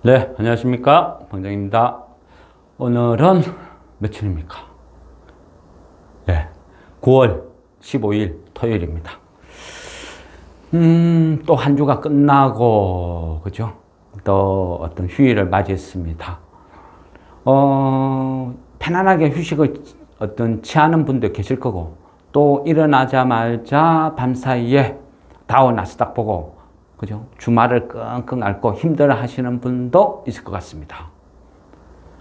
네, 안녕하십니까. 방장입니다. 오늘은 며칠입니까? 네, 9월 15일 토요일입니다. 또 한 주가 끝나고, 그죠? 또 어떤 휴일을 맞이했습니다. 편안하게 휴식을 취하는 분도 계실 거고, 또 일어나자마자 밤사이에 다우 나스닥 보고, 그죠? 주말을 끙끙 앓고 힘들어 하시는 분도 있을 것 같습니다.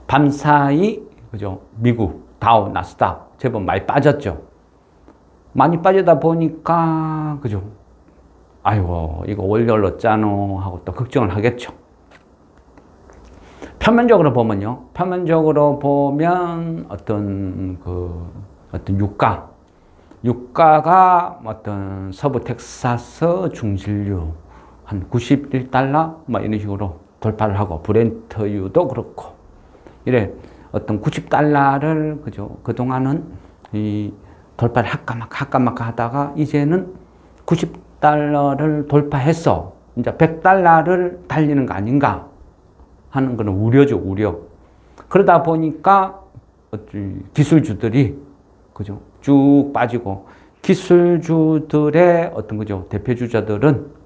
밤사이, 그죠? 미국, 다우, 나스닥 제법 많이 빠졌죠. 많이 빠지다 보니까, 그죠? 아이고, 이거 월요일 어쩌노 하고 또 걱정을 하겠죠. 표면적으로 보면요. 표면적으로 보면 어떤 유가가 어떤 서부 텍사스 중진류 한 91달러 뭐 이런 식으로 돌파를 하고 브렌트유도 그렇고 이래 어떤 90달러를 그죠 그동안은 이 돌파를 할까말까 하다가 이제는 90달러를 돌파해서 이제 100달러를 달리는 거 아닌가 하는 거는 우려죠, 우려. 그러다 보니까 기술주들이 그죠 쭉 빠지고 기술주들의 어떤 그죠 대표주자들은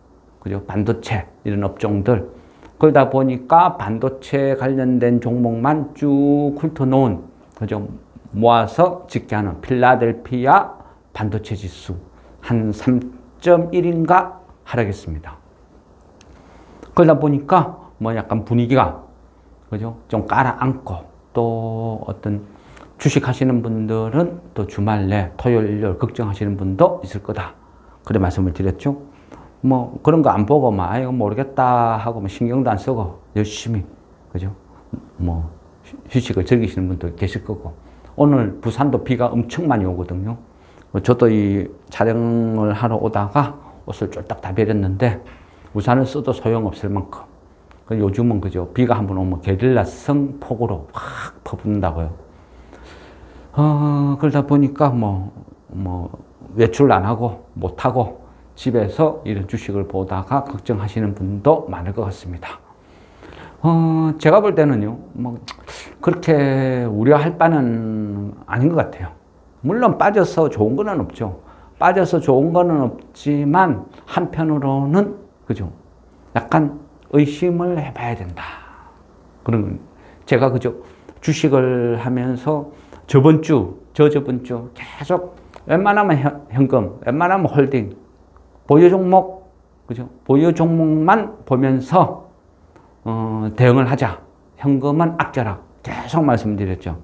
그죠? 반도체, 이런 업종들. 그러다 보니까 반도체 관련된 종목만 쭉 훑어놓은, 그죠? 모아서 짓게 하는 필라델피아 반도체 지수 한 3.1인가 하락했습니다. 그러다 보니까 뭐 약간 분위기가, 그죠? 좀 깔아앉고 또 어떤 주식 하시는 분들은 또 주말 내 토요일, 일요일 걱정하시는 분도 있을 거다. 그래 말씀을 드렸죠. 뭐 그런 거 안 보고 막 이거 모르겠다 하고 뭐 신경도 안 쓰고 열심히 그죠 뭐 휴식을 즐기시는 분도 계실 거고 오늘 부산도 비가 엄청 많이 오거든요. 저도 이 촬영을 하러 오다가 옷을 쫄딱 다 버렸는데 우산을 써도 소용없을 만큼 요즘은 그죠 비가 한번 오면 게릴라성 폭우로 확 퍼붓는다고요. 그러다 보니까 뭐 외출 안 하고 못 하고 집에서 이런 주식을 보다가 걱정하시는 분도 많을 것 같습니다. 제가 볼 때는요, 뭐, 그렇게 우려할 바는 아닌 것 같아요. 물론 빠져서 좋은 거는 없죠. 빠져서 좋은 거는 없지만, 한편으로는, 그죠. 약간 의심을 해봐야 된다. 그런, 제가 그죠. 주식을 하면서 저번 주 계속 웬만하면 현금, 웬만하면 홀딩, 보유 종목, 그죠? 보유 종목만 보면서, 대응을 하자. 현금은 아껴라. 계속 말씀드렸죠.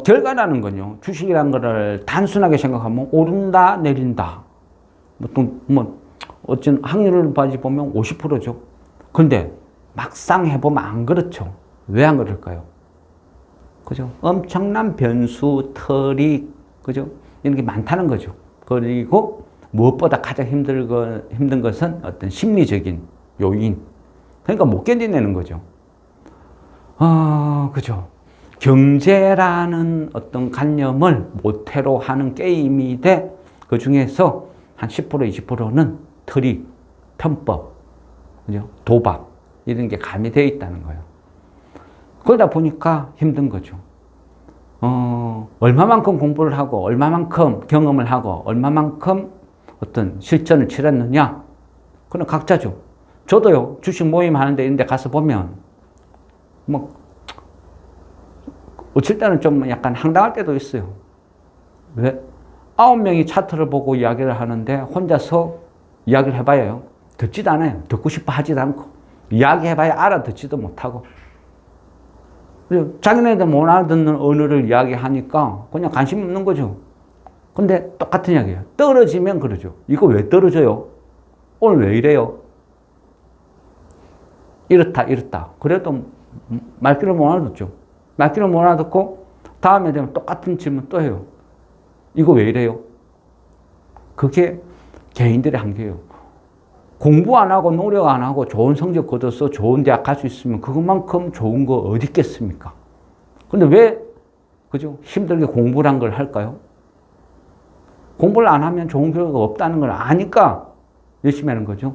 결과라는 건요, 주식이라는 거를 단순하게 생각하면 오른다, 내린다. 어쩐 확률을 보면 50%죠. 근데 막상 해보면 안 그렇죠. 왜 안 그럴까요? 그죠? 엄청난 변수, 터리, 그죠? 이런 게 많다는 거죠. 그리고 무엇보다 가장 힘든 것은 어떤 심리적인 요인. 그러니까 못 견디내는 거죠. 그죠. 경제라는 어떤 관념을 모태로 하는 게임이 돼, 그 중에서 한 10%, 20%는 트릭, 편법, 그죠. 도박, 이런 게 가미되어 있다는 거예요. 그러다 보니까 힘든 거죠. 얼마만큼 공부를 하고, 얼마만큼 경험을 하고, 얼마만큼 어떤 실전을 치렀느냐? 그건 각자죠. 저도요, 주식 모임 하는데 이런 데 가서 보면, 어쩔 때는 좀 약간 황당할 때도 있어요. 왜? 9명이 차트를 보고 이야기를 하는데, 혼자서 이야기를 해봐요. 듣지도 않아요. 듣고 싶어 하지도 않고. 이야기해봐야 알아듣지도 못하고. 자기네들 못 알아듣는 언어를 이야기하니까 그냥 관심 없는 거죠. 근데 똑같은 이야기예요. 떨어지면 그러죠. 이거 왜 떨어져요? 오늘 왜 이래요? 이렇다. 그래도 말귀를 못 알아듣죠. 말귀를 못 알아듣고 다음에 되면 똑같은 질문 또 해요. 이거 왜 이래요? 그게 개인들의 한계예요. 공부 안 하고 노력 안 하고 좋은 성적 거둬서 좋은 대학 갈 수 있으면 그것만큼 좋은 거 어디 있겠습니까? 근데 왜, 그죠? 힘들게 공부를 한 걸 할까요? 공부를 안 하면 좋은 결과가 없다는 걸 아니까 열심히 하는 거죠.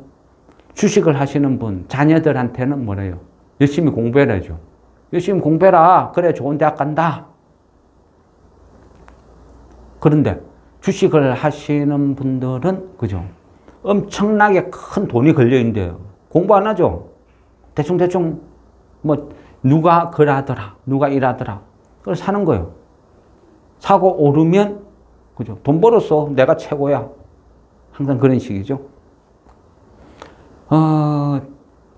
주식을 하시는 분, 자녀들한테는 뭐래요? 열심히 공부해라죠. 열심히 공부해라. 그래, 좋은 대학 간다. 그런데 주식을 하시는 분들은, 그죠? 엄청나게 큰 돈이 걸려있는데요. 공부 안 하죠? 대충, 뭐, 누가 그러더라. 누가 이러더라. 그걸 사는 거예요. 사고 오르면, 그죠? 돈 벌었어. 내가 최고야. 항상 그런 식이죠.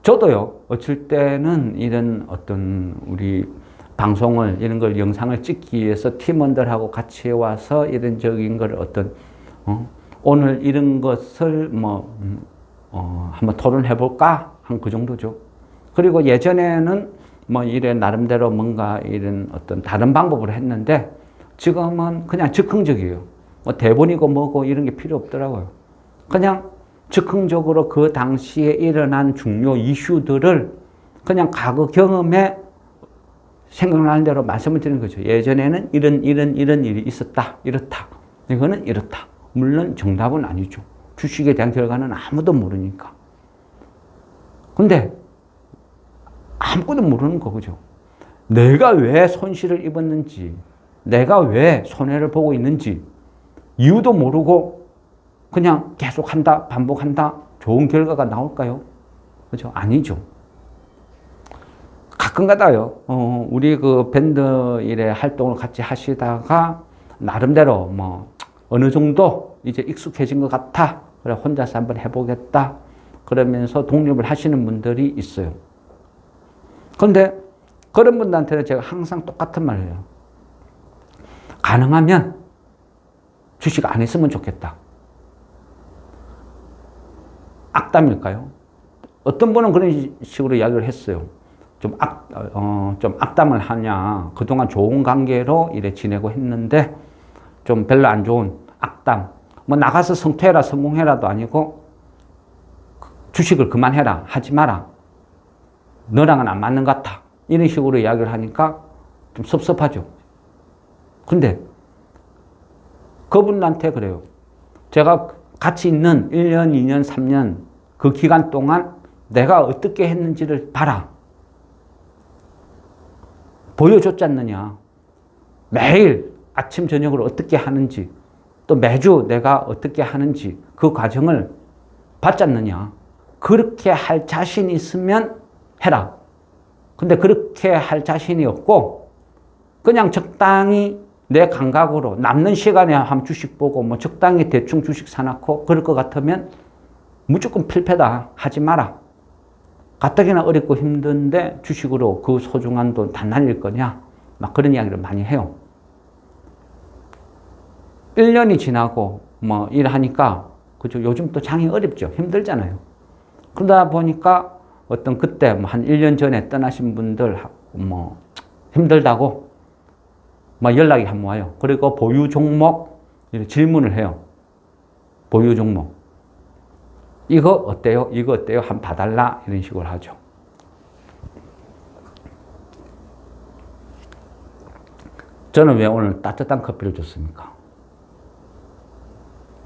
저도요, 어쩔 때는 이런 어떤 우리 방송을, 이런 걸 영상을 찍기 위해서 팀원들하고 같이 와서 이런적인 걸 어떤, 오늘 이런 것을 한번 토론해볼까? 한 그 정도죠. 그리고 예전에는 이래 나름대로 뭔가 이런 어떤 다른 방법으로 했는데 지금은 그냥 즉흥적이에요. 대본이고 뭐고 이런 게 필요 없더라고요. 그냥 즉흥적으로 그 당시에 일어난 중요 이슈들을 그냥 과거 경험에 생각나는 대로 말씀을 드리는 거죠. 예전에는 이런 일이 있었다. 이렇다. 이거는 이렇다. 물론 정답은 아니죠. 주식에 대한 결과는 아무도 모르니까. 근데 아무것도 모르는 거, 그죠? 내가 왜 손실을 입었는지, 내가 왜 손해를 보고 있는지, 이유도 모르고 그냥 계속 한다, 반복한다, 좋은 결과가 나올까요? 그죠? 아니죠. 가끔 가다요, 우리 그 밴드 일에 활동을 같이 하시다가, 나름대로 어느 정도 이제 익숙해진 것 같아. 그래, 혼자서 한번 해보겠다. 그러면서 독립을 하시는 분들이 있어요. 그런데 그런 분들한테는 제가 항상 똑같은 말을 해요. 가능하면 주식 안 했으면 좋겠다. 악담일까요? 어떤 분은 그런 식으로 이야기를 했어요. 좀 악담을 하냐. 그동안 좋은 관계로 이래 지내고 했는데 좀 별로 안 좋은 악담. 나가서 성퇴해라, 성공해라도 아니고 주식을 그만해라, 하지 마라. 너랑은 안 맞는 것 같아. 이런 식으로 이야기를 하니까 좀 섭섭하죠. 근데 그분한테 그래요. 제가 같이 있는 1년, 2년, 3년 그 기간 동안 내가 어떻게 했는지를 봐라. 보여줬지 않느냐. 매일 아침, 저녁으로 어떻게 하는지, 또 매주 내가 어떻게 하는지 그 과정을 봤지 않느냐. 그렇게 할 자신 있으면 해라. 근데 그렇게 할 자신이 없고 그냥 적당히 내 감각으로 남는 시간에 한 주식 보고 적당히 대충 주식 사놓고 그럴 것 같으면 무조건 필패다. 하지 마라. 가뜩이나 어렵고 힘든데 주식으로 그 소중한 돈 다 날릴 거냐. 막 그런 이야기를 많이 해요. 1년이 지나고 일하니까 그죠. 요즘 또 장이 어렵죠. 힘들잖아요. 그러다 보니까 어떤 그때 한 1년 전에 떠나신 분들 힘들다고 연락이 한번 와요. 그리고 보유 종목 질문을 해요. 보유 종목. 이거 어때요? 이거 어때요? 한번 봐달라. 이런 식으로 하죠. 저는 왜 오늘 따뜻한 커피를 줬습니까?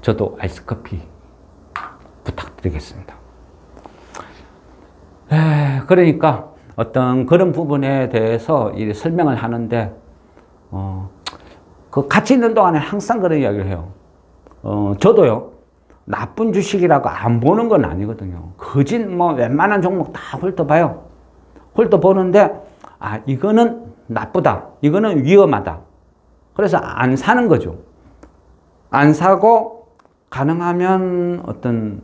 저도 아이스 커피 부탁드리겠습니다. 그러니까 어떤 그런 부분에 대해서 설명을 하는데 그 같이 있는 동안에 항상 그런 이야기를 해요. 저도요. 나쁜 주식이라고 안 보는 건 아니거든요. 거진 웬만한 종목 다 훑어봐요. 훑어보는데 이거는 나쁘다. 이거는 위험하다. 그래서 안 사는 거죠. 안 사고 가능하면 어떤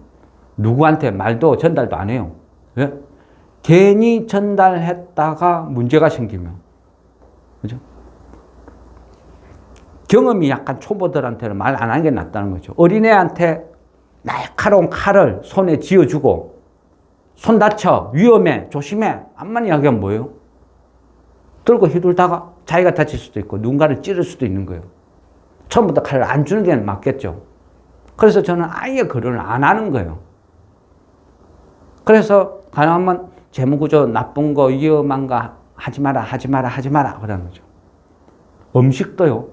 누구한테 말도 전달도 안 해요. 왜? 괜히 전달했다가 문제가 생기면. 그죠? 경험이 약한 초보들한테는 말 안 하는 게 낫다는 거죠. 어린애한테 날카로운 칼을 손에 쥐어주고 손 다쳐, 위험해, 조심해. 암만 이야기하면 뭐예요? 들고 휘둘다가 자기가 다칠 수도 있고 누군가를 찌를 수도 있는 거예요. 처음부터 칼을 안 주는 게 맞겠죠. 그래서 저는 아예 거론을 안 하는 거예요. 그래서 가능하면 재무구조 나쁜 거, 위험한 거 하지 마라, 하지 마라, 하지 마라. 그러는 거죠. 음식도요.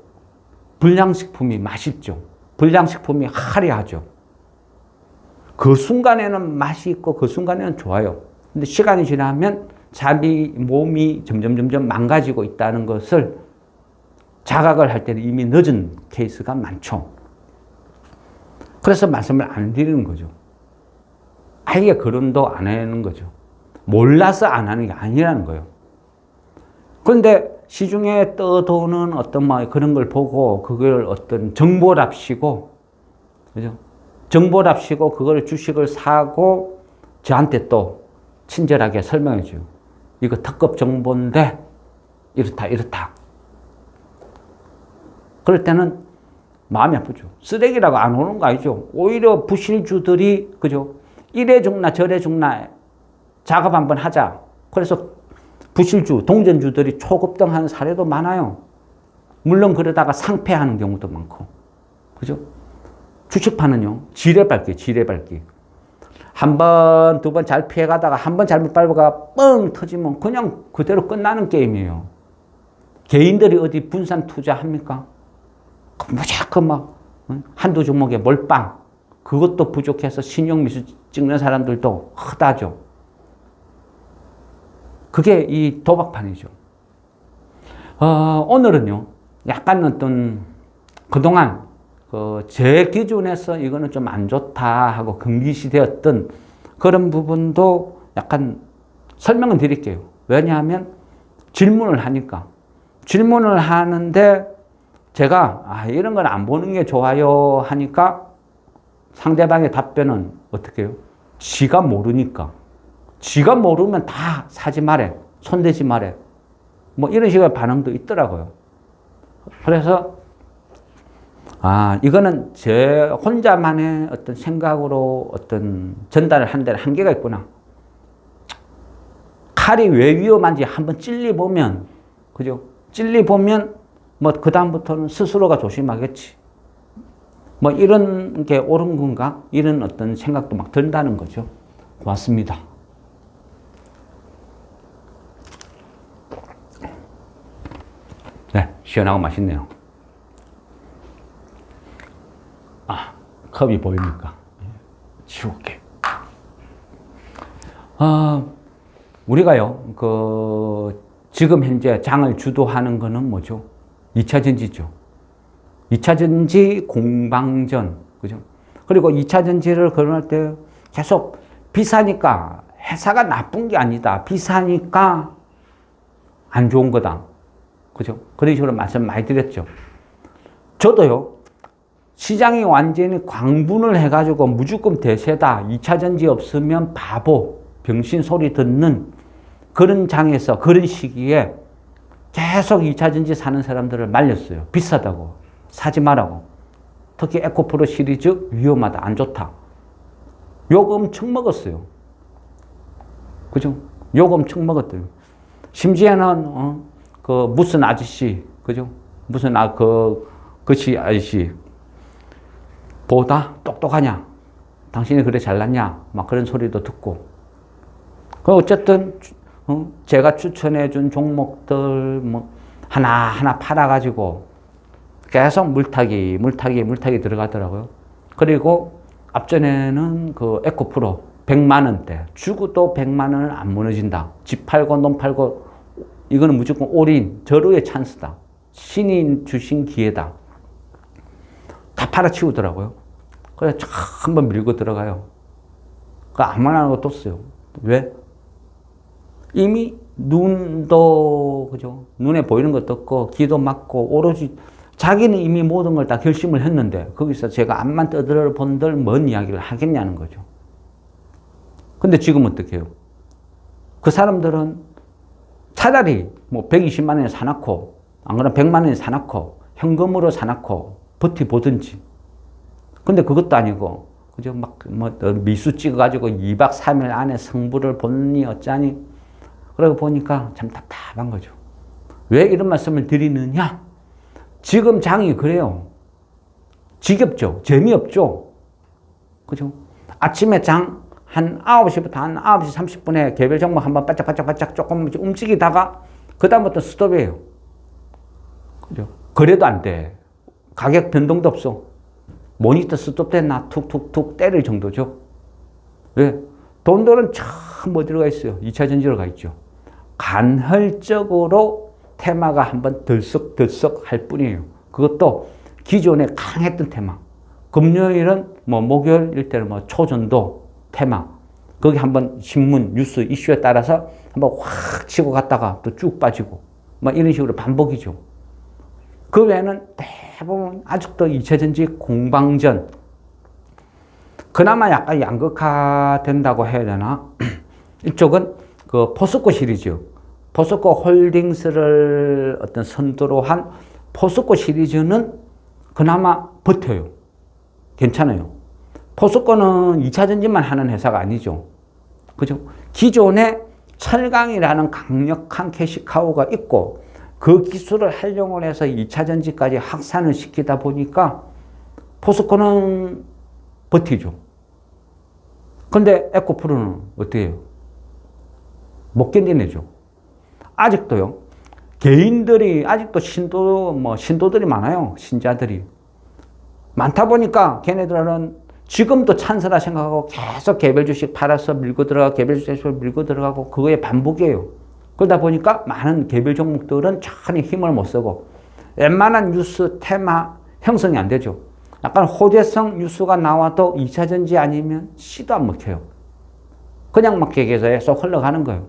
불량식품이 맛있죠. 불량식품이 화려하죠. 그 순간에는 맛이 있고 그 순간에는 좋아요. 근데 시간이 지나면 자기 몸이 점점 망가지고 있다는 것을 자각을 할 때는 이미 늦은 케이스가 많죠. 그래서 말씀을 안 드리는 거죠. 아예 거론도 안 하는 거죠. 몰라서 안 하는 게 아니라는 거예요. 그런데 시중에 떠도는 어떤 뭐 그런 걸 보고 그걸 어떤 정보랍시고, 그죠? 정보랍시고 그걸 주식을 사고 저한테 또 친절하게 설명해 줘요. 이거 특급 정보인데 이렇다. 그럴 때는 마음이 아프죠. 쓰레기라고 안 오는 거 아니죠. 오히려 부실주들이, 그죠? 이래 죽나 저래 죽나 작업 한번 하자. 그래서 부실주, 동전주들이 초급등하는 사례도 많아요. 물론 그러다가 상폐하는 경우도 많고. 그죠? 주식파는요, 지뢰밟기. 한 번, 두 번 잘 피해가다가 한 번 잘못 밟아가 뻥 터지면 그냥 그대로 끝나는 게임이에요. 개인들이 어디 분산 투자합니까? 무조건 막 한두 종목에 몰빵. 그것도 부족해서 신용미수 찍는 사람들도 허다죠. 그게 이 도박판이죠. 오늘은요, 약간 어떤 그동안 제 기준에서 이거는 좀 안 좋다 하고 금기시되었던 그런 부분도 약간 설명을 드릴게요. 왜냐하면 질문을 하니까. 질문을 하는데 제가 이런 건 안 보는 게 좋아요 하니까 상대방의 답변은 어떻게 해요? 지가 모르니까. 지가 모르면 다 사지 말해. 손대지 말해. 뭐 이런 식의 반응도 있더라고요. 그래서 이거는 제 혼자만의 어떤 생각으로 어떤 전달을 한 데는 한계가 있구나. 칼이 왜 위험한지 한번 찔리보면, 그죠? 찔리보면 뭐 그다음부터는 스스로가 조심하겠지. 뭐 이런 게 옳은 건가? 이런 어떤 생각도 막 든다는 거죠. 고맙습니다. 네, 시원하고 맛있네요. 컵이 보입니까? 치울게. 우리가요, 지금 현재 장을 주도하는 거는 뭐죠? 2차 전지죠. 2차 전지 공방전, 그죠? 그리고 2차 전지를 거론할 때 계속 비싸니까 회사가 나쁜 게 아니다. 비싸니까 안 좋은 거다. 그죠? 그런 식으로 말씀 많이 드렸죠. 저도요, 시장이 완전히 광분을 해가지고 무조건 대세다. 2차 전지 없으면 바보, 병신 소리 듣는 그런 장에서, 그런 시기에 계속 2차 전지 사는 사람들을 말렸어요. 비싸다고. 사지 말라고. 특히 에코프로 시리즈 위험하다. 안 좋다. 욕 엄청 먹었어요. 그죠? 욕 엄청 먹었대요. 심지어는, 무슨 아저씨, 그죠? 무슨, 그치 아저씨. 보다 똑똑하냐? 당신이 그래 잘났냐? 막 그런 소리도 듣고. 어쨌든, 제가 추천해준 종목들, 뭐, 하나하나 팔아가지고 계속 물타기 들어가더라고요. 그리고 앞전에는 에코프로 100만원대. 죽어도 100만원은 안 무너진다. 집 팔고, 놈 팔고, 이거는 무조건 올인, 절호의 찬스다. 신이 주신 기회다. 다 팔아치우더라고요. 그래서 한번 밀고 들어가요. 아무 말 안 하고 뒀어요. 왜? 이미 눈도, 그죠? 눈에 보이는 것도 없고, 귀도 막고, 오로지 자기는 이미 모든 걸 다 결심을 했는데, 거기서 제가 앞만 떠들어 본들 뭔 이야기를 하겠냐는 거죠. 근데 지금 어떻게 해요? 그 사람들은 차라리 뭐 120만 원에 사놓고, 안 그러면 100만 원에 사놓고, 현금으로 사놓고, 버티보든지. 근데 그것도 아니고, 그죠? 미수 찍어가지고 2박 3일 안에 성부를 보니 어쩌니. 그러고 보니까 참 답답한 거죠. 왜 이런 말씀을 드리느냐? 지금 장이 그래요. 지겹죠? 재미없죠? 그죠? 아침에 장 한 9시부터 한 9시 30분에 개별 종목 한번 바짝바짝 조금 움직이다가 그다음부터 스톱이에요. 그죠? 거래도 안 돼. 가격 변동도 없어. 모니터 스톱됐나 툭툭툭 때릴 정도죠. 왜? 돈들은 전부 어디로 가 있어요? 2차 전지로 가 있죠. 간헐적으로 테마가 한번 들썩들썩 할 뿐이에요. 그것도 기존에 강했던 테마. 금요일은 뭐 목요일 때는 뭐 초전도 테마. 거기 한번 신문, 뉴스 이슈에 따라서 한번 확 치고 갔다가 또 쭉 빠지고 막 이런 식으로 반복이죠. 그 외에는 대부분 아직도 2차 전지 공방전. 그나마 약간 양극화된다고 해야 되나? 이쪽은 그 포스코 시리즈. 포스코 홀딩스를 어떤 선두로 한 포스코 시리즈는 그나마 버텨요. 괜찮아요. 포스코는 2차 전지만 하는 회사가 아니죠. 그죠? 기존에 철강이라는 강력한 캐시카우가 있고 그 기술을 활용을 해서 2차 전지까지 확산을 시키다 보니까 포스코는 버티죠. 근데 에코프로는 어떻게 해요? 못 견디내죠. 아직도요. 개인들이 아직도 신도들이 많아요. 신자들이. 많다 보니까 걔네들은 지금도 찬스라 생각하고 계속 개별 주식 팔아서 밀고 들어가고 개별 주식 밀고 들어가고 그거의 반복이에요. 그러다 보니까 많은 개별 종목들은 전혀 힘을 못 쓰고 웬만한 뉴스 테마 형성이 안 되죠. 약간 호재성 뉴스가 나와도 2차 전지 아니면 씨도 안 먹혀요. 그냥 막 계속 흘러가는 거예요.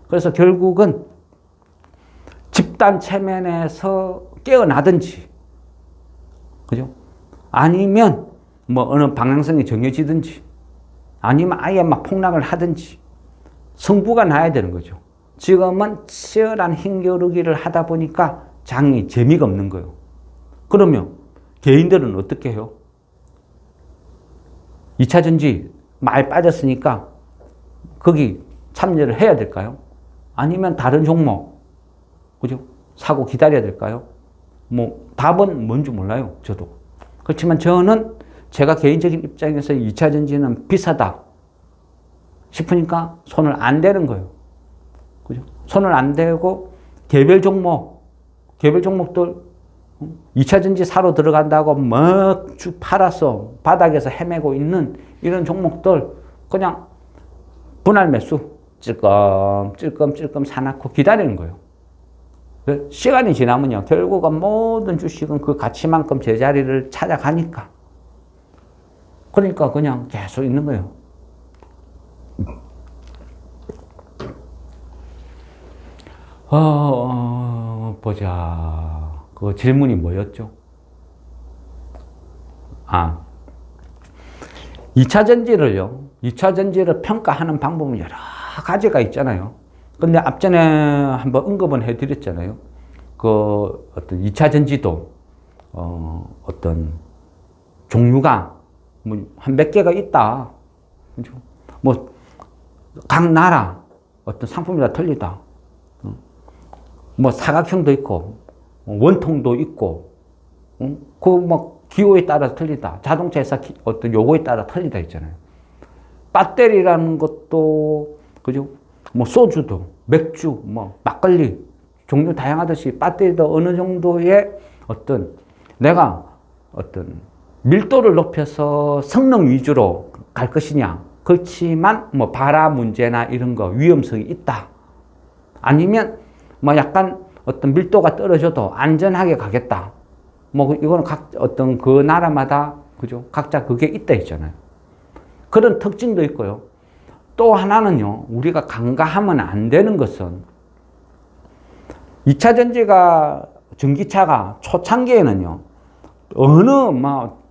그래서 결국은 집단 체면에서 깨어나든지, 그죠? 아니면 뭐 어느 방향성이 정해지든지, 아니면 아예 막 폭락을 하든지, 승부가 나야 되는 거죠. 지금은 치열한 힘겨루기를 하다 보니까 장이 재미가 없는 거예요. 그러면 개인들은 어떻게 해요? 2차 전지 많이 빠졌으니까 거기 참여를 해야 될까요? 아니면 다른 종목, 그죠? 사고 기다려야 될까요? 뭐 답은 뭔지 몰라요. 저도. 그렇지만 저는 제가 개인적인 입장에서 2차 전지는 비싸다 싶으니까 손을 안 대는 거예요. 그죠? 손을 안 대고 개별 종목들 2차 전지 사러 들어간다고 막 쭉 팔아서 바닥에서 헤매고 있는 이런 종목들 그냥 분할 매수 찔끔찔끔 사놓고 기다리는 거예요. 시간이 지나면요 결국은 모든 주식은 그 가치만큼 제자리를 찾아가니까 그러니까 그냥 계속 있는 거예요. 보자. 그 질문이 뭐였죠? 2차 전지를 평가하는 방법은 여러 가지가 있잖아요. 근데 앞전에 한번 언급은 해드렸잖아요. 그 어떤 2차 전지도, 어떤 종류가 뭐 한 몇 개가 있다. 그죠? 뭐, 각 나라 어떤 상품이 다 틀리다. 뭐 사각형도 있고, 원통도 있고, 그 뭐 기호에 따라 틀리다. 자동차 회사 어떤 요거에 따라 틀리다 있잖아요. 배터리라는 것도, 그죠? 뭐 소주도, 맥주, 뭐 막걸리, 종류 다양하듯이 배터리도 어느 정도의 어떤 내가 어떤 밀도를 높여서 성능 위주로 갈 것이냐. 그렇지만 뭐 발화 문제나 이런 거 위험성이 있다. 아니면 뭐 약간 어떤 밀도가 떨어져도 안전하게 가겠다. 뭐 이거는 어떤 그 나라마다 그죠? 각자 그게 있다 있잖아요. 그런 특징도 있고요. 또 하나는요. 우리가 간과하면 안 되는 것은 2차 전기차가 초창기에는요. 어느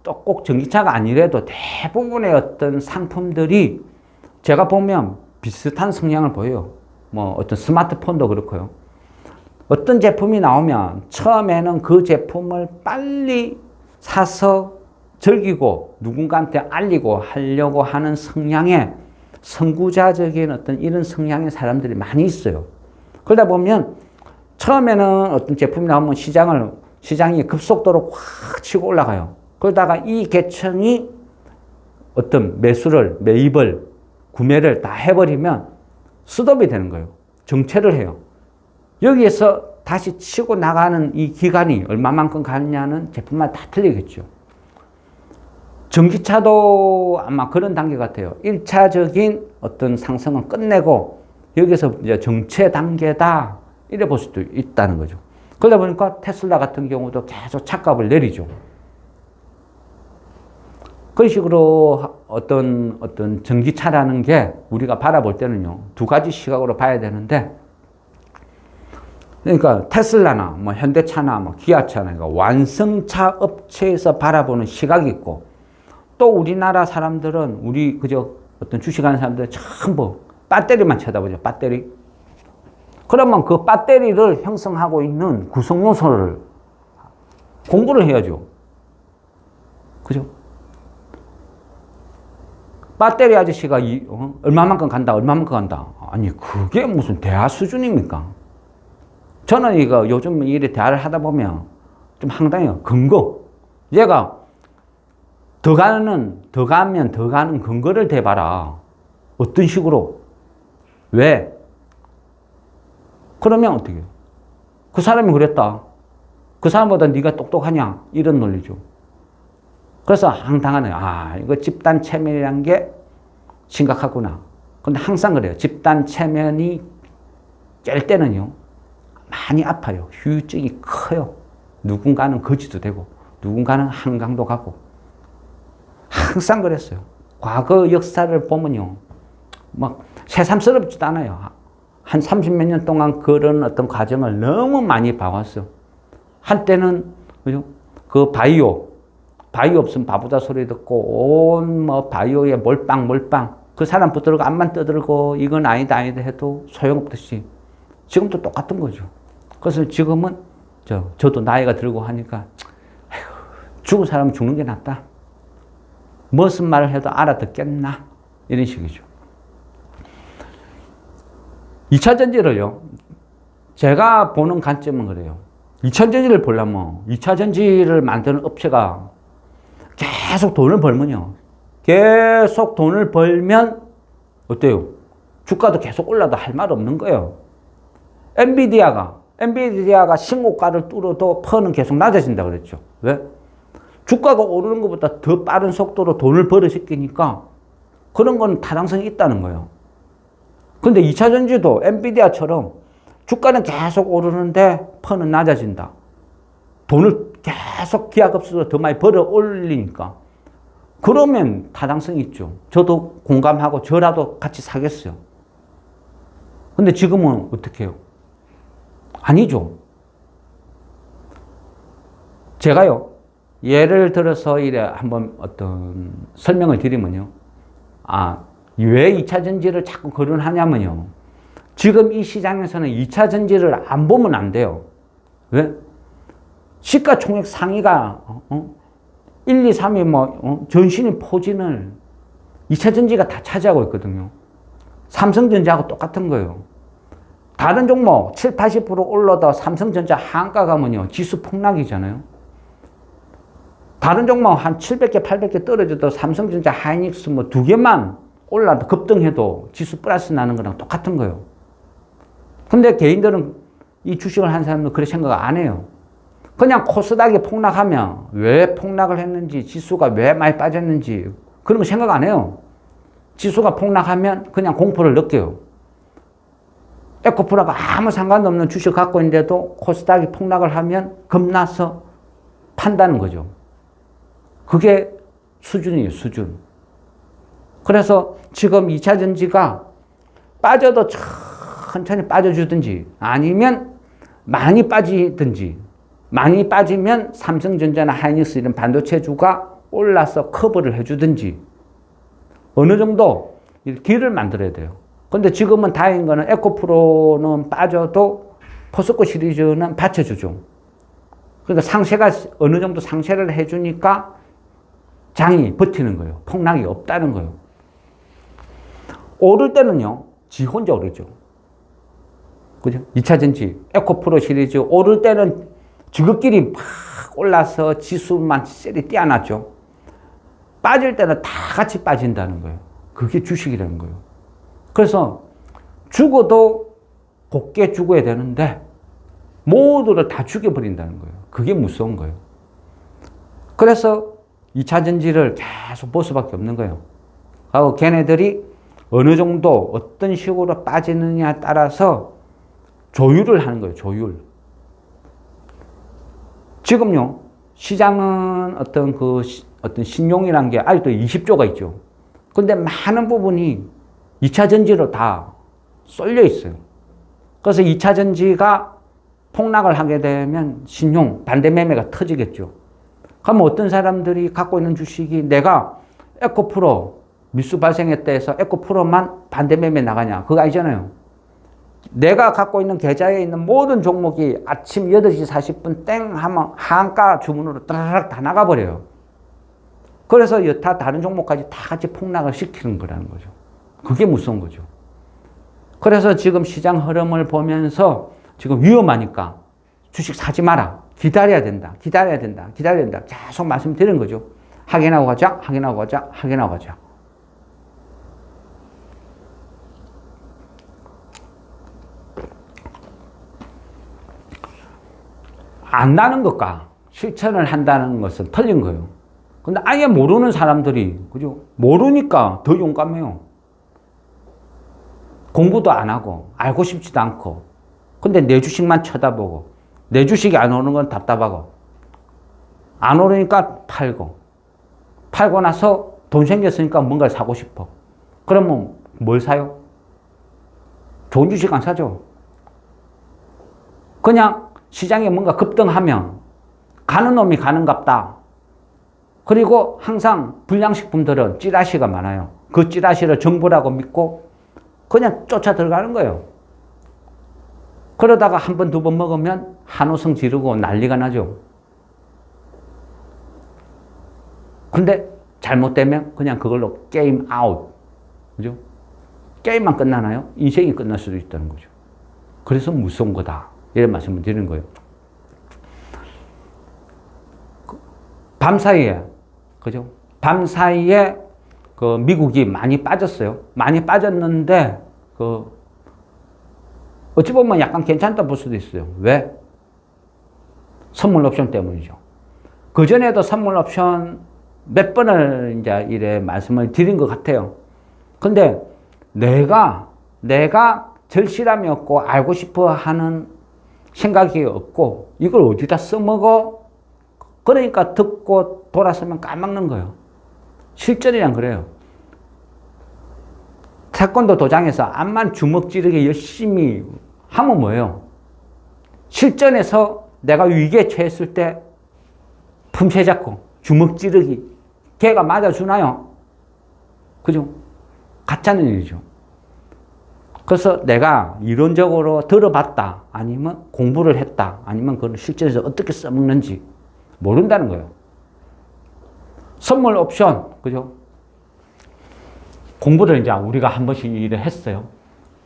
또 꼭 전기차가 아니래도 대부분의 어떤 상품들이 제가 보면 비슷한 성향을 보여요. 뭐 어떤 스마트폰도 그렇고요. 어떤 제품이 나오면 처음에는 그 제품을 빨리 사서 즐기고 누군가한테 알리고 하려고 하는 성향의 선구자적인 어떤 이런 성향의 사람들이 많이 있어요. 그러다 보면 처음에는 어떤 제품이 나오면 시장이 급속도로 확 치고 올라가요. 그러다가 이 계층이 어떤 매입을, 구매를 다 해버리면 스톱이 되는 거예요. 정체를 해요. 여기에서 다시 치고 나가는 이 기간이 얼마만큼 가느냐는 제품마다 다 틀리겠죠. 전기차도 아마 그런 단계 같아요. 1차적인 어떤 상승은 끝내고 여기서 이제 정체 단계다. 이래 볼 수도 있다는 거죠. 그러다 보니까 테슬라 같은 경우도 계속 차값을 내리죠. 그런 식으로 어떤 전기차라는 게 우리가 바라볼 때는요, 두 가지 시각으로 봐야 되는데, 그러니까 테슬라나 뭐 현대차나 뭐 기아차나 그러니까 완성차 업체에서 바라보는 시각이 있고, 또 우리나라 사람들은 우리 그저 어떤 주식하는 사람들은 전부 배터리만 쳐다보죠. 배터리. 그러면 그 배터리를 형성하고 있는 구성 요소를 공부를 해야죠. 그죠? 배터리 아저씨가 얼마만큼 간다, 얼마만큼 간다. 아니, 그게 무슨 대화 수준입니까? 저는 이거 요즘 일에 대화를 하다 보면 좀 황당해요. 근거. 얘가 더 가면 더 가는 근거를 대봐라. 어떤 식으로? 왜? 그러면 어떻게 해요? 그 사람이 그랬다. 그 사람보다 네가 똑똑하냐? 이런 논리죠. 그래서 황당하네요. 아, 이거 집단 체면이란 게 심각하구나. 근데 항상 그래요. 집단 체면이 깰 때는요, 많이 아파요. 후유증이 커요. 누군가는 거지도 되고, 누군가는 한강도 가고. 항상 그랬어요. 과거 역사를 보면요, 막 새삼스럽지도 않아요. 한 30몇 년 동안 그런 어떤 과정을 너무 많이 봐왔어요. 한때는, 그죠? 그 바이오 없으면 바보다 소리 듣고, 온 뭐 바이오에 몰빵. 그 사람 붙들고 앞만 떠들고, 이건 아니다 해도 소용없듯이. 지금도 똑같은 거죠. 그래서 지금은, 저도 나이가 들고 하니까, 아이고, 죽은 사람은 죽는 게 낫다. 무슨 말을 해도 알아듣겠나? 이런 식이죠. 2차 전지를요, 제가 보는 관점은 그래요. 2차 전지를 보려면 2차 전지를 만드는 업체가 계속 돈을 벌면요. 계속 돈을 벌면 어때요? 주가도 계속 올라도 할 말 없는 거예요. 엔비디아가 신고가를 뚫어도 퍼는 계속 낮아진다 그랬죠. 왜? 주가가 오르는 것보다 더 빠른 속도로 돈을 벌어시키니까 그런 건 타당성이 있다는 거예요. 근데 2차 전지도 엔비디아처럼 주가는 계속 오르는데 퍼는 낮아진다. 돈을 계속 기하급수로 더 많이 벌어 올리니까. 그러면 타당성이 있죠. 저도 공감하고 저라도 같이 사겠어요. 근데 지금은 어떻게 해요? 아니죠. 제가요, 예를 들어서 이래 한번 어떤 설명을 드리면요. 왜 2차 전지를 자꾸 거론하냐면요. 지금 이 시장에서는 2차 전지를 안 보면 안 돼요. 왜? 시가총액 상위가 1, 2, 3위 전신의 포진을 2차 전지가 다 차지하고 있거든요. 삼성전자하고 똑같은 거예요. 다른 종목 7, 80% 올라다 삼성전자 한가 가면요, 지수 폭락이잖아요. 다른 종목 한 700개, 800개 떨어져도 삼성전자, 하이닉스 뭐 두 개만 올라도 급등해도 지수 플러스 나는 거랑 똑같은 거예요. 근데 개인들은 이 주식을 한 사람은 그렇게 생각 안 해요. 그냥 코스닥이 폭락하면 왜 폭락을 했는지, 지수가 왜 많이 빠졌는지 그런 거 생각 안 해요. 지수가 폭락하면 그냥 공포를 느껴요. 에코프라가 아무 상관없는 주식 갖고 있는데도 코스닥이 폭락을 하면 겁나서 판다는 거죠. 그게 수준이에요, 수준. 그래서 지금 2차 전지가 빠져도 천천히 빠져주든지 아니면 많이 빠지든지, 많이 빠지면 삼성전자나 하이닉스 이런 반도체주가 올라서 커버를 해주든지 어느 정도 길을 만들어야 돼요. 근데 지금은 다행인 거는 에코프로는 빠져도 포스코 시리즈는 받쳐주죠. 그러니까 상세가 어느 정도 상세를 해주니까 장이 버티는 거예요. 폭락이 없다는 거예요. 오를 때는요, 지 혼자 오르죠. 그죠? 2차 전지, 에코프로 시리즈 오를 때는 지극끼리 막 올라서 지수만 셀이 뛰어났죠. 빠질 때는 다 같이 빠진다는 거예요. 그게 주식이라는 거예요. 그래서 죽어도 곱게 죽어야 되는데 모두를 다 죽여버린다는 거예요. 그게 무서운 거예요. 그래서 2차 전지를 계속 볼 수밖에 없는 거예요. 그리고 걔네들이 어느 정도 어떤 식으로 빠지느냐에 따라서 조율을 하는 거예요. 조율. 지금요, 시장은 어떤 신용이란 게 아직도 20조가 있죠. 근데 많은 부분이 2차 전지로 다 쏠려 있어요. 그래서 2차 전지가 폭락을 하게 되면 신용, 반대 매매가 터지겠죠. 그러면 어떤 사람들이 갖고 있는 주식이 내가 에코프로 미수 발생했다 해서 에코프로만 반대 매매 나가냐? 그거 아니잖아요. 내가 갖고 있는 계좌에 있는 모든 종목이 아침 8시 40분 땡 하면 한가 주문으로 따라락 다 나가버려요. 그래서 여타 다른 종목까지 다 같이 폭락을 시키는 거라는 거죠. 그게 무서운 거죠. 그래서 지금 시장 흐름을 보면서 지금 위험하니까 주식 사지 마라. 기다려야 된다. 기다려야 된다. 기다려야 된다. 계속 말씀드리는 거죠. 확인하고 가자. 확인하고 가자. 확인하고 가자. 안다는 것과 실천을 한다는 것은 틀린 거예요. 근데 아예 모르는 사람들이, 그죠? 모르니까 더 용감해요. 공부도 안 하고, 알고 싶지도 않고, 근데 내 주식만 쳐다보고, 내 주식이 안 오는 건 답답하고, 안 오르니까 팔고, 팔고 나서 돈 생겼으니까 뭔가를 사고 싶어. 그러면 뭘 사요? 좋은 주식 안 사죠. 그냥 시장에 뭔가 급등하면 가는 놈이 가는갑다. 그리고 항상 불량식품들은 찌라시가 많아요. 그 찌라시를 정보라고 믿고 그냥 쫓아 들어가는 거예요. 그러다가 한 번, 두 번 먹으면 한호성 지르고 난리가 나죠. 근데 잘못되면 그냥 그걸로 게임 아웃. 그죠? 게임만 끝나나요? 인생이 끝날 수도 있다는 거죠. 그래서 무서운 거다. 이런 말씀을 드리는 거예요. 밤 사이에, 그죠? 밤 사이에 그 미국이 많이 빠졌어요. 많이 빠졌는데, 어찌 보면 약간 괜찮다 볼 수도 있어요. 왜? 선물 옵션 때문이죠. 그전에도 선물 옵션 몇 번을 이제 이래 말씀을 드린 것 같아요. 근데 내가 절실함이었고 알고 싶어 하는 생각이 없고 이걸 어디다 써먹어? 그러니까 듣고 돌아서면 까먹는 거예요. 실전이란 그래요. 태권도 도장에서 암만 주먹 찌르기 열심히 하면 뭐예요? 실전에서 내가 위기에 처했을 때 품새 잡고 주먹 찌르기 걔가 맞아주나요? 그죠? 가짜는 일이죠. 그래서 내가 이론적으로 들어봤다 아니면 공부를 했다 아니면 그걸 실전에서 어떻게 써먹는지 모른다는 거예요. 선물 옵션, 그죠? 공부를 이제 우리가 한 번씩 일을 했어요.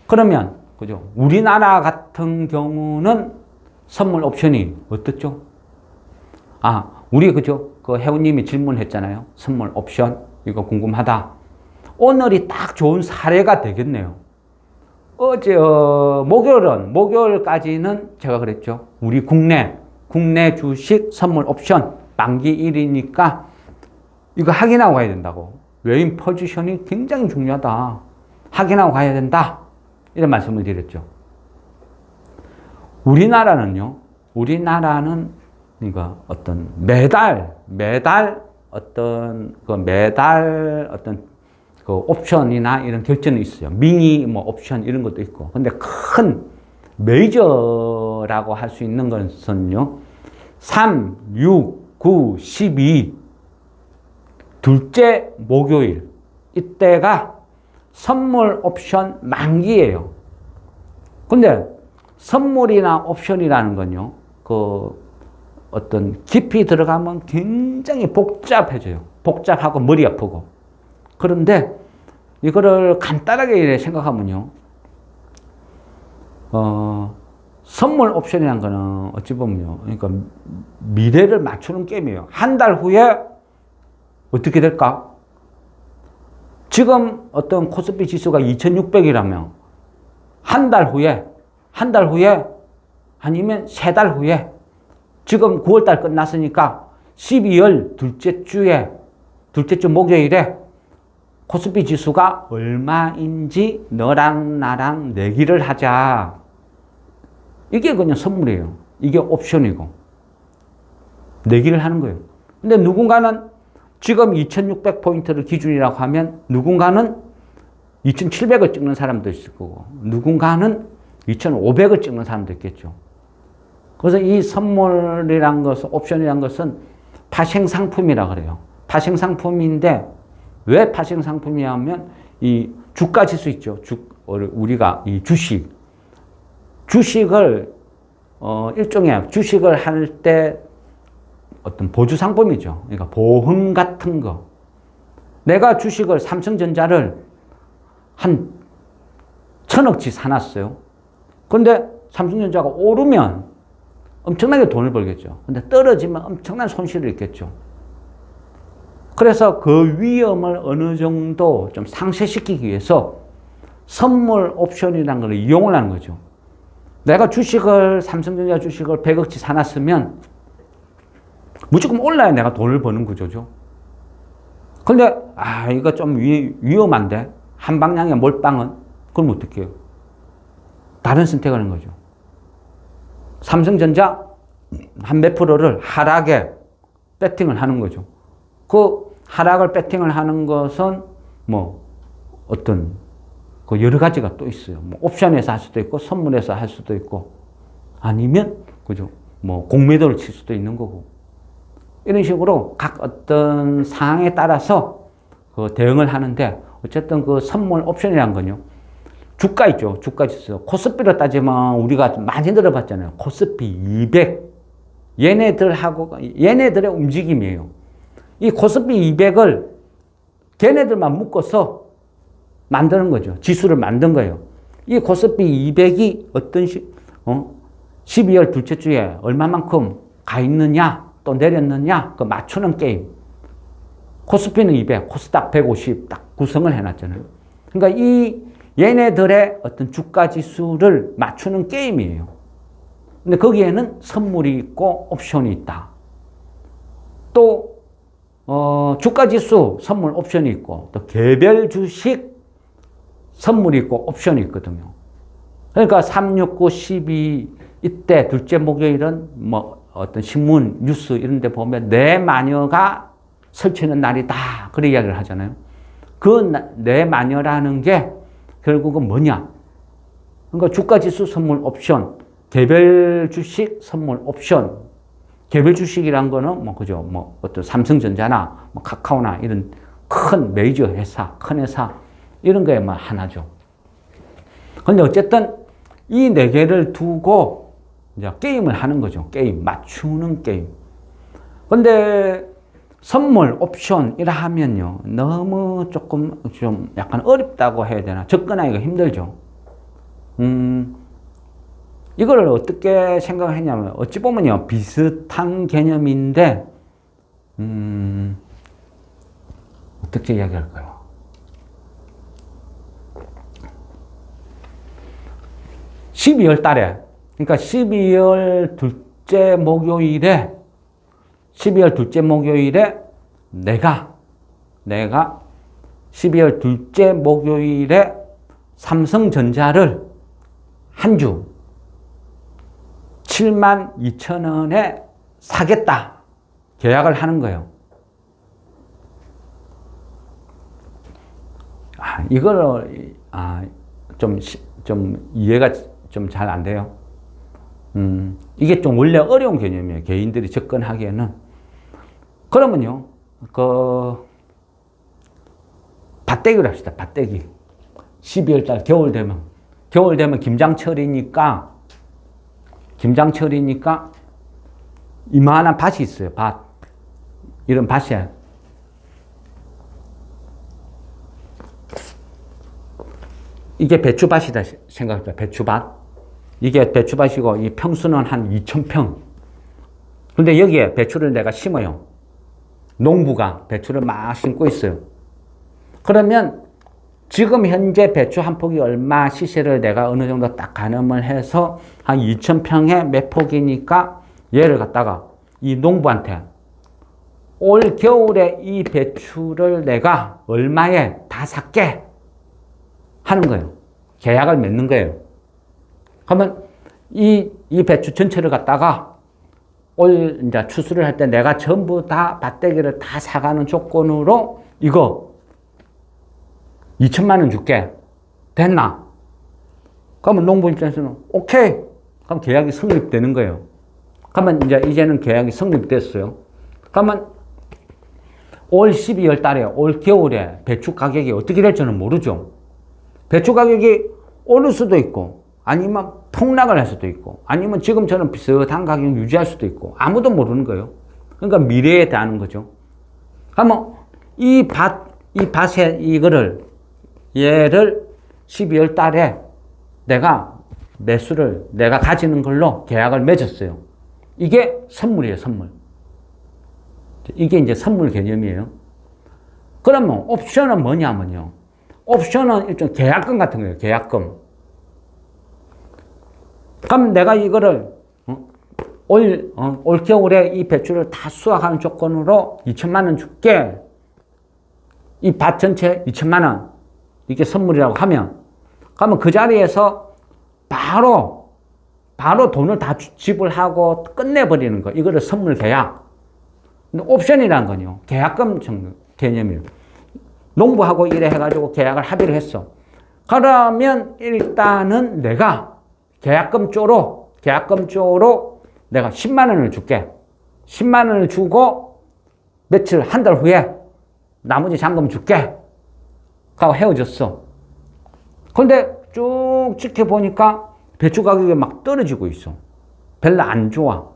그러면, 그죠? 우리나라 같은 경우는 선물 옵션이 어떻죠? 우리, 그죠? 그 회원님이 질문했잖아요. 선물 옵션, 이거 궁금하다. 오늘이 딱 좋은 사례가 되겠네요. 어제, 목요일까지는 제가 그랬죠. 우리 국내 주식 선물 옵션 만기일이니까 이거 확인하고 가야 된다고. 외인 포지션이 굉장히 중요하다. 확인하고 가야 된다. 이런 말씀을 드렸죠. 우리나라는 그러니까 어떤 매달 어떤 그 옵션이나 이런 결제는 있어요. 미니 옵션 이런 것도 있고. 근데 큰 메이저라고 할 수 있는 것은요. 3, 6, 9, 12 둘째 목요일 이때가 선물 옵션 만기예요. 근데 선물이나 옵션이라는 건요. 어떤 깊이 들어가면 굉장히 복잡해져요. 복잡하고 머리 아프고. 그런데 이거를 간단하게 생각하면요. 선물 옵션이라는 거는 어찌 보면요. 그러니까 미래를 맞추는 게임이에요. 한 달 후에 어떻게 될까? 지금 어떤 코스피 지수가 2600이라면 한 달 후에 아니면 3달 후에 지금 9월달 끝났으니까 12월 둘째 주 목요일에 코스피 지수가 얼마인지 너랑 나랑 내기를 하자. 이게 그냥 선물이에요. 이게 옵션이고. 내기를 하는 거예요. 근데 누군가는 지금 2600포인트를 기준이라고 하면 누군가는 2700을 찍는 사람도 있을 거고 누군가는 2500을 찍는 사람도 있겠죠. 그래서 이 선물이란 것은, 옵션이란 것은 파생상품이라 그래요. 파생상품인데 왜 파생상품이냐면 이 주가지수 있죠. 우리가 이 주식을 일종의 주식을 할 때 어떤 보조상품이죠. 그러니까 보험 같은 거. 내가 주식을 삼성전자를 한 1000억치 사놨어요. 근데 삼성전자가 오르면 엄청나게 돈을 벌겠죠. 근데 떨어지면 엄청난 손실을 입겠죠. 그래서 그 위험을 어느 정도 좀 상쇄시키기 위해서 선물 옵션이라는 걸 이용을 하는 거죠. 내가 삼성전자 주식을 100억치 사놨으면 무조건 올라야 내가 돈을 버는 구조죠. 근데, 이거 좀 위험한데? 한 방향의 몰빵은? 그럼 어떻게 해요? 다른 선택을 하는 거죠. 삼성전자 한 몇 프로를 하락에 배팅을 하는 거죠. 그 하락을 배팅을 하는 것은 그 여러 가지가 또 있어요. 옵션에서 할 수도 있고, 선물에서 할 수도 있고, 아니면, 그죠? 공매도를 칠 수도 있는 거고. 이런 식으로 각 어떤 상황에 따라서 그 대응을 하는데, 어쨌든 그 선물 옵션이라는 건요. 주가 있죠. 주가 지수. 코스피로 따지면 우리가 많이 들어봤잖아요. 코스피 200. 얘네들의 움직임이에요. 이 코스피 200을 걔네들만 묶어서 만드는 거죠. 지수를 만든 거예요. 이 코스피 200이 12월 둘째 주에 얼마만큼 가 있느냐, 또 내렸느냐, 그 맞추는 게임. 코스피는 200, 코스닥 150 딱 구성을 해놨잖아요. 그러니까 얘네들의 어떤 주가 지수를 맞추는 게임이에요. 근데 거기에는 선물이 있고 옵션이 있다. 또 주가 지수 선물 옵션이 있고 또 개별 주식 선물이 있고 옵션이 있거든요. 그러니까 3, 6, 9, 12 이때 둘째 목요일은 어떤 신문, 뉴스 이런 데 보면 내 마녀가 설치는 날이다. 그런 이야기를 하잖아요. 그 내 마녀라는 게 결국은 뭐냐? 그러니까 주가 지수 선물 옵션, 개별 주식 선물 옵션. 개별 주식이란 거는 그죠? 어떤 삼성전자나 카카오나 이런 큰 메이저 회사, 큰 회사 이런 거에 하나죠. 근데 어쨌든 이 네 개를 두고 이제 게임을 하는 거죠. 게임, 맞추는 게임. 근데 선물, 옵션 이라 하면요. 너무 조금 좀 약간 어렵다고 해야 되나? 접근하기가 힘들죠. 이걸 어떻게 생각했냐면 어찌 보면요. 비슷한 개념인데 어떻게 이야기할까요? 12월 달에, 그러니까 12월 둘째 목요일에 내가 12월 둘째 목요일에 삼성전자를 한 주 72,000원에 사겠다. 계약을 하는 거예요. 이거를, 좀 이해가 좀 잘 안 돼요. 이게 좀 원래 어려운 개념이에요. 개인들이 접근하기에는. 그러면요, 밭대기를 합시다. 밭대기. 12월 달 겨울 되면 김장철이니까 이만한 밭이 있어요. 밭. 이런 밭에 이게 배추밭이다 생각합니다. 배추밭. 이게 배추밭이고 이 평수는 한 2,000평. 근데 여기에 배추를 내가 심어요. 농부가 배추를 막 심고 있어요. 그러면 지금 현재 배추 한 폭이 얼마 시세를 내가 어느 정도 딱 가늠을 해서 한 2,000평에 몇 폭이니까 얘를 갖다가 이 농부한테 올 겨울에 이 배추를 내가 얼마에 다 살게 하는 거예요. 계약을 맺는 거예요. 그러면 이 배추 전체를 갖다가 올 이제 추수를 할 때 내가 전부 다 밭대기를 다 사가는 조건으로 이거 2천만 원 줄게. 됐나? 그러면 농부 입장에서는 오케이. 그럼 계약이 성립되는 거예요. 그러면 이제는 계약이 성립됐어요. 그러면 올 12월 달에 올 겨울에 배추 가격이 어떻게 될지는 모르죠. 배추 가격이 오를 수도 있고 아니면 폭락을 할 수도 있고 아니면 지금처럼 비슷한 가격 유지할 수도 있고 아무도 모르는 거예요. 그러니까 미래에 대한 거죠. 그러면 이 밭에 얘를 12월 달에 내가 매수를 내가 가지는 걸로 계약을 맺었어요. 이게 선물이에요, 선물. 이게 이제 선물 개념이에요. 그러면 옵션은 뭐냐면요. 옵션은 일종 계약금 같은 거예요, 계약금. 그럼 내가 이거를 올 겨울에 이 배추를 다 수확하는 조건으로 2천만 원 줄게. 이 밭 전체 2천만 원. 이게 선물이라고 하면 그러면 그 자리에서 바로 돈을 다 지불하고 끝내버리는 거. 이거를 선물 계약. 근데 옵션이라는 건요. 계약금 개념이에요. 농부하고 이래 해가지고 계약을 합의를 했어. 그러면 일단은 내가 계약금 쪽으로 내가 10만 원을 줄게. 10만 원을 주고 며칠 한 달 후에 나머지 잔금 줄게. 하고 헤어졌어. 그런데 쭉 지켜보니까 배추 가격이 막 떨어지고 있어. 별로 안 좋아.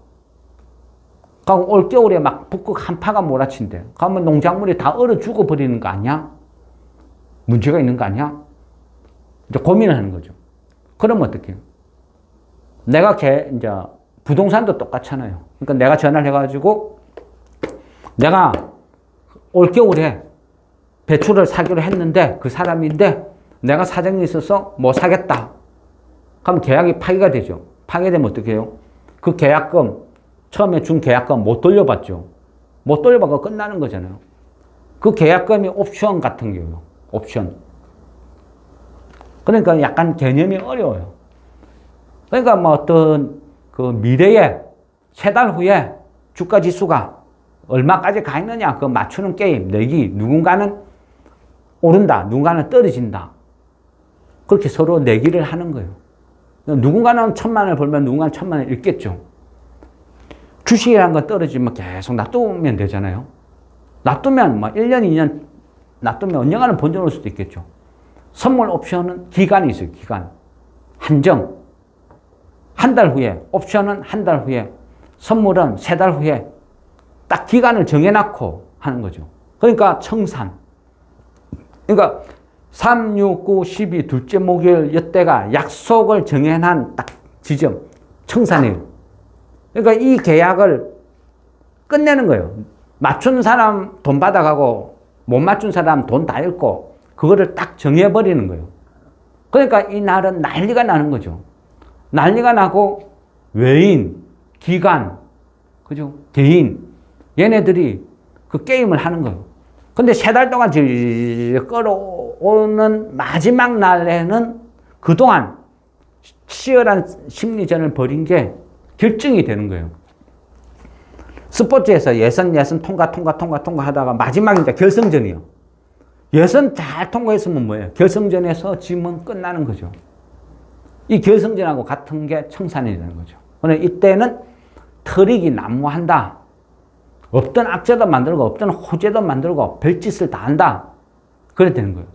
그럼 올 겨울에 막 북극 한파가 몰아친대. 그러면 농작물이 다 얼어 죽어버리는 거 아니야? 문제가 있는 거 아니야? 이제 고민을 하는 거죠. 그러면 어떡해요? 내가 이제 부동산도 똑같잖아요. 그러니까 내가 전화를 해가지고 내가 올 겨울에 배추를 사기로 했는데 그 사람인데 내가 사정이 있어서 못 사겠다. 그럼 계약이 파기가 되죠. 파기되면 어떻게 해요? 그 계약금, 처음에 준 계약금 못 돌려받죠. 못 돌려받고 끝나는 거잖아요. 그 계약금이 옵션 같은 경우요. 옵션. 그러니까 약간 개념이 어려워요. 그러니까 뭐 어떤 그 미래에 3달 후에 주가 지수가 얼마까지 가 있느냐 그거 맞추는 게임 내기. 누군가는 오른다. 누군가는 떨어진다. 그렇게 서로 내기를 하는 거예요. 누군가는 1,000만 원을 벌면 누군가는 1,000만 원을 잃겠죠. 주식이라는 건 떨어지면 계속 놔두면 되잖아요. 놔두면 뭐 1년, 2년 놔두면 언젠가는 번져 올 수도 있겠죠. 선물 옵션은 기간이 있어요. 기간. 한정. 한 달 후에. 옵션은 한 달 후에. 선물은 3달 후에. 딱 기간을 정해놓고 하는 거죠. 그러니까 청산. 그러니까 3, 6, 9, 12 둘째 목요일 이때가 약속을 정해놓은 딱 지점. 청산이에요. 그러니까 이 계약을 끝내는 거예요. 맞춘 사람 돈 받아가고 못 맞춘 사람 돈 다 잃고 그거를 딱 정해버리는 거예요. 그러니까 이 날은 난리가 나는 거죠. 난리가 나고 외인, 기관, 그죠? 개인 얘네들이 그 게임을 하는 거예요. 근데 3달 동안 끌어오는 마지막 날에는 그동안 치열한 심리전을 벌인 게 결정이 되는 거예요. 스포츠에서 예선 통과 하다가 마지막 이제 결승전이요. 예선 잘 통과했으면 뭐예요? 결승전에서 지면 끝나는 거죠. 이 결승전하고 같은 게 청산이 되는 거죠. 그러나 이때는 털이기 난무한다. 없던 악재도 만들고 없던 호재도 만들고 별짓을 다 한다. 그래 되는 거예요.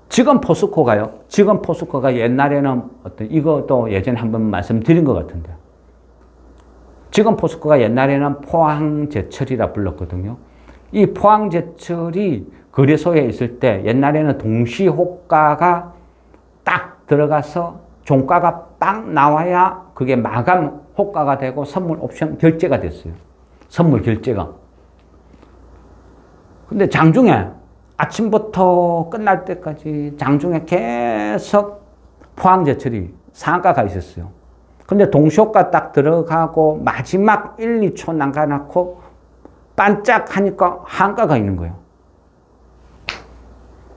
지금 포스코가 옛날에는 이것도 예전에 한번 말씀드린 것 같은데. 지금 포스코가 옛날에는 포항제철이라 불렀거든요. 이 포항제철이 거래소에 있을 때 옛날에는 동시호가가 딱 들어가서 종가가 딱 나와야 그게 마감 호가가 되고 선물 옵션 결제가 됐어요. 선물 결제가. 근데 장중에 아침부터 끝날 때까지 장중에 계속 포항제철이 상한가가 있었어요. 근데 동시호가 딱 들어가고 마지막 1, 2초 남겨놓고 반짝하니까 한가가 있는 거예요.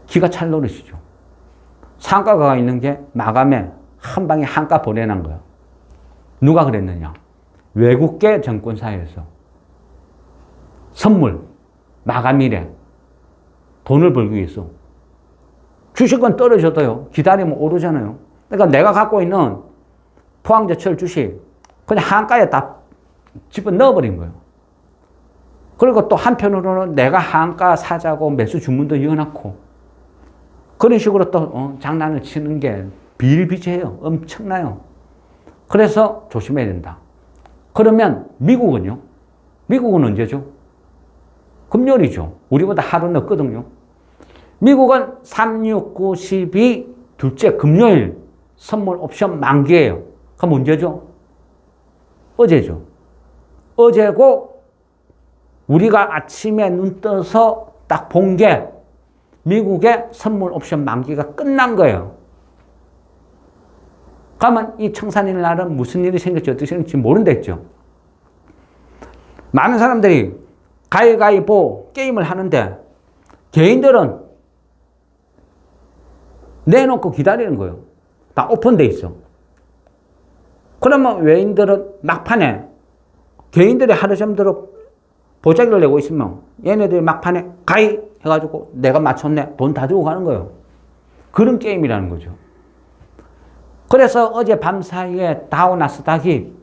기가 찰 노릇이죠. 상가가 있는 게 마감에 한 방에 한가 보내는 거예요. 누가 그랬느냐? 외국계 정권사에서 선물, 마감일에 돈을 벌기 위해서 주식은 떨어져도요, 기다리면 오르잖아요. 그러니까 내가 갖고 있는 포항제철 주식, 그냥 한가에 다 집어 넣어버린 거예요. 그리고 또 한편으로는 내가 한가 사자고 매수 주문도 이어놨고, 그런 식으로 또 장난을 치는 게 비일비재해요. 엄청나요. 그래서 조심해야 된다. 그러면 미국은요? 미국은 언제죠? 금요일이죠. 우리보다 하루 늦거든요. 미국은 3, 6, 9, 12 둘째 금요일 선물 옵션 만기예요. 그럼 언제죠? 어제죠. 어제고 우리가 아침에 눈 떠서 딱 본 게 미국의 선물 옵션 만기가 끝난 거예요. 그러면 이 청산일 날은 무슨 일이 생길지 어떻게 생길지 모른다 했죠. 많은 사람들이 가위가위보 게임을 하는데 개인들은 내놓고 기다리는 거예요. 다 오픈돼 있어. 그러면 외인들은 막판에 개인들이 하루 점도록 보자기를 내고 있으면 얘네들이 막판에 가위 해가지고 내가 맞췄네. 돈 다 주고 가는 거예요. 그런 게임이라는 거죠. 그래서 어제 밤 사이에 다우 나스닥이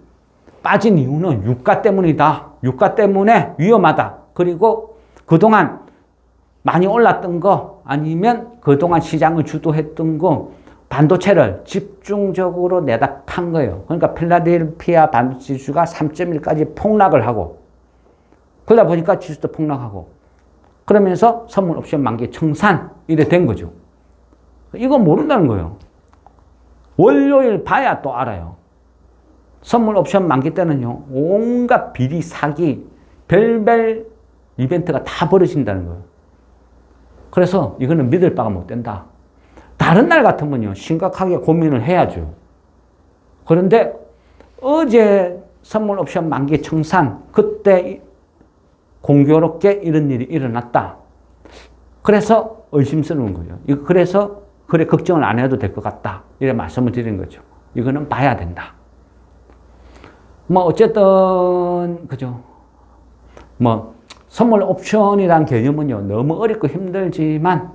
빠진 이유는 유가 때문이다. 유가 때문에 위험하다. 그리고 그동안 많이 올랐던 거 아니면 그동안 시장을 주도했던 거 반도체를 집중적으로 내다 판 거예요. 그러니까 필라델피아 반도체 지수가 3.1까지 폭락을 하고 그러다 보니까 지수도 폭락하고 그러면서 선물 옵션 만기 청산 이래 된 거죠. 이거 모른다는 거예요. 월요일 봐야 또 알아요. 선물 옵션 만기 때는요. 온갖 비리 사기 별별 이벤트가 다 벌어진다는 거예요. 그래서 이거는 믿을 바가 못 된다. 다른 날 같으면요. 심각하게 고민을 해야죠. 그런데 어제 선물 옵션 만기 청산 그때 공교롭게 이런 일이 일어났다. 그래서 의심스러운 거죠. 그래서 그래 걱정을 안 해도 될 것 같다. 이렇게 말씀을 드리는 거죠. 이거는 봐야 된다. 뭐 어쨌든 그죠. 뭐 선물 옵션이란 개념은요. 너무 어렵고 힘들지만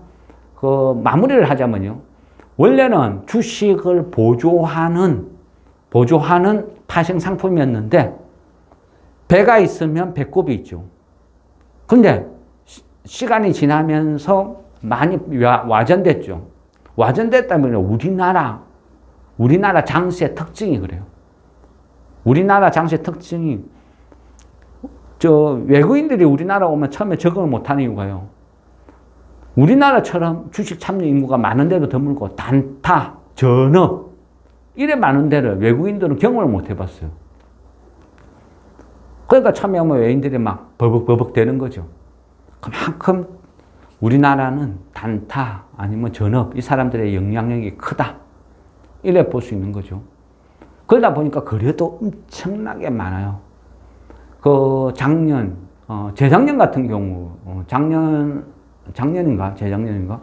그 마무리를 하자면요. 원래는 주식을 보조하는 파생 상품이었는데 배가 있으면 배꼽이 있죠. 근데 시간이 지나면서 많이 와전됐죠. 와전됐다면 우리나라 장세의 특징이 그래요. 우리나라 장세의 특징이 외국인들이 우리나라 오면 처음에 적응을 못하는 이유가요. 우리나라처럼 주식 참여 인구가 많은 데도 드물고 단타, 전업 이래 많은 데를 외국인들은 경험을 못 해봤어요. 그러니까 처음에 오면 외국인들이 막 버벅버벅 되는 거죠. 그만큼 우리나라는 단타 아니면 전업 이 사람들의 영향력이 크다. 이래 볼 수 있는 거죠. 그러다 보니까 그래도 엄청나게 많아요. 그 작년, 재작년 같은 경우, 작년인가? 재작년인가?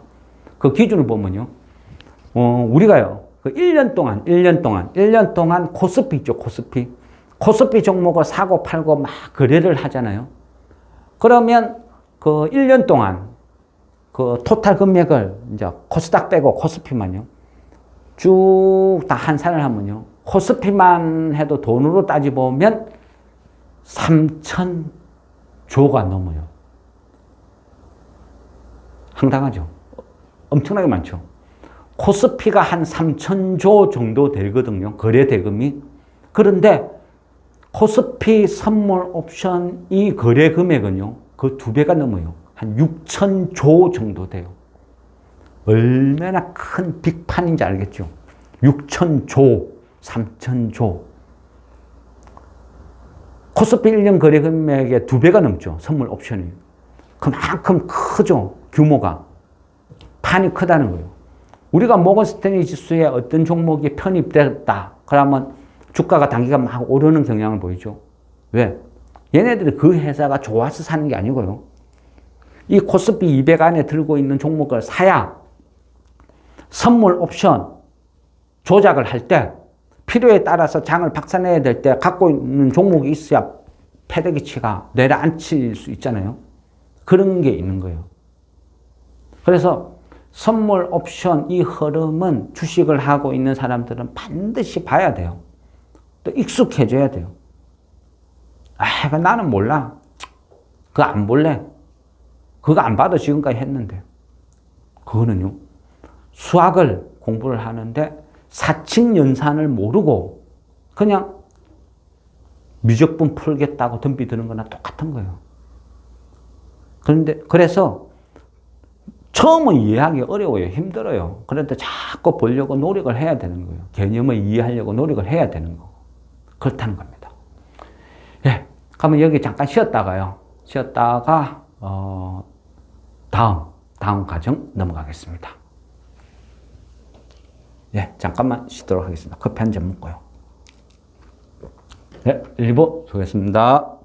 그 기준을 보면요. 우리가요. 그 1년 동안 코스피 있죠, 코스피. 코스피 종목을 사고 팔고 막 거래를 하잖아요. 그러면 그 1년 동안 그 토탈 금액을 이제 코스닥 빼고 코스피만요. 쭉 다 환산을 하면요. 코스피만 해도 돈으로 따지보면 3,000조가 넘어요. 황당하죠? 엄청나게 많죠? 코스피가 한 3,000조 정도 되거든요. 거래 대금이. 그런데 코스피 선물 옵션 이 거래 금액은요. 그 2배가 넘어요. 한 6,000조 정도 돼요. 얼마나 큰 빅판인지 알겠죠? 6,000조, 3,000조. 코스피 1년 거래 금액의 2배가 넘죠. 선물 옵션이. 그만큼 크죠. 규모가. 판이 크다는 거예요. 우리가 모건스탠리 지수에 어떤 종목이 편입됐다. 그러면 주가가 단기간 막 오르는 경향을 보이죠. 왜? 얘네들이 그 회사가 좋아서 사는 게 아니고요. 이 코스피 200 안에 들고 있는 종목을 사야 선물 옵션 조작을 할 때 필요에 따라서 장을 박살내야 될 때 갖고 있는 종목이 있어야 패대기치가 내려앉힐 수 있잖아요. 그런 게 있는 거예요. 그래서 선물 옵션 이 흐름은 주식을 하고 있는 사람들은 반드시 봐야 돼요. 또 익숙해져야 돼요. 아, 나는 몰라. 그거 안 볼래. 그거 안 봐도 지금까지 했는데. 그거는요. 수학을 공부를 하는데 사칙연산을 모르고 그냥 미적분 풀겠다고 덤비드는 거나 똑같은 거예요. 그래서 처음은 이해하기 어려워요. 힘들어요. 그런데 자꾸 보려고 노력을 해야 되는 거예요. 개념을 이해하려고 노력을 해야 되는 거고. 그렇다는 겁니다. 예. 그러면 여기 잠깐 쉬었다가요. 다음 과정 넘어가겠습니다. 예, 잠깐만 쉬도록 하겠습니다. 커피 한 잔 먹고요. 네, 1부 수고했습니다.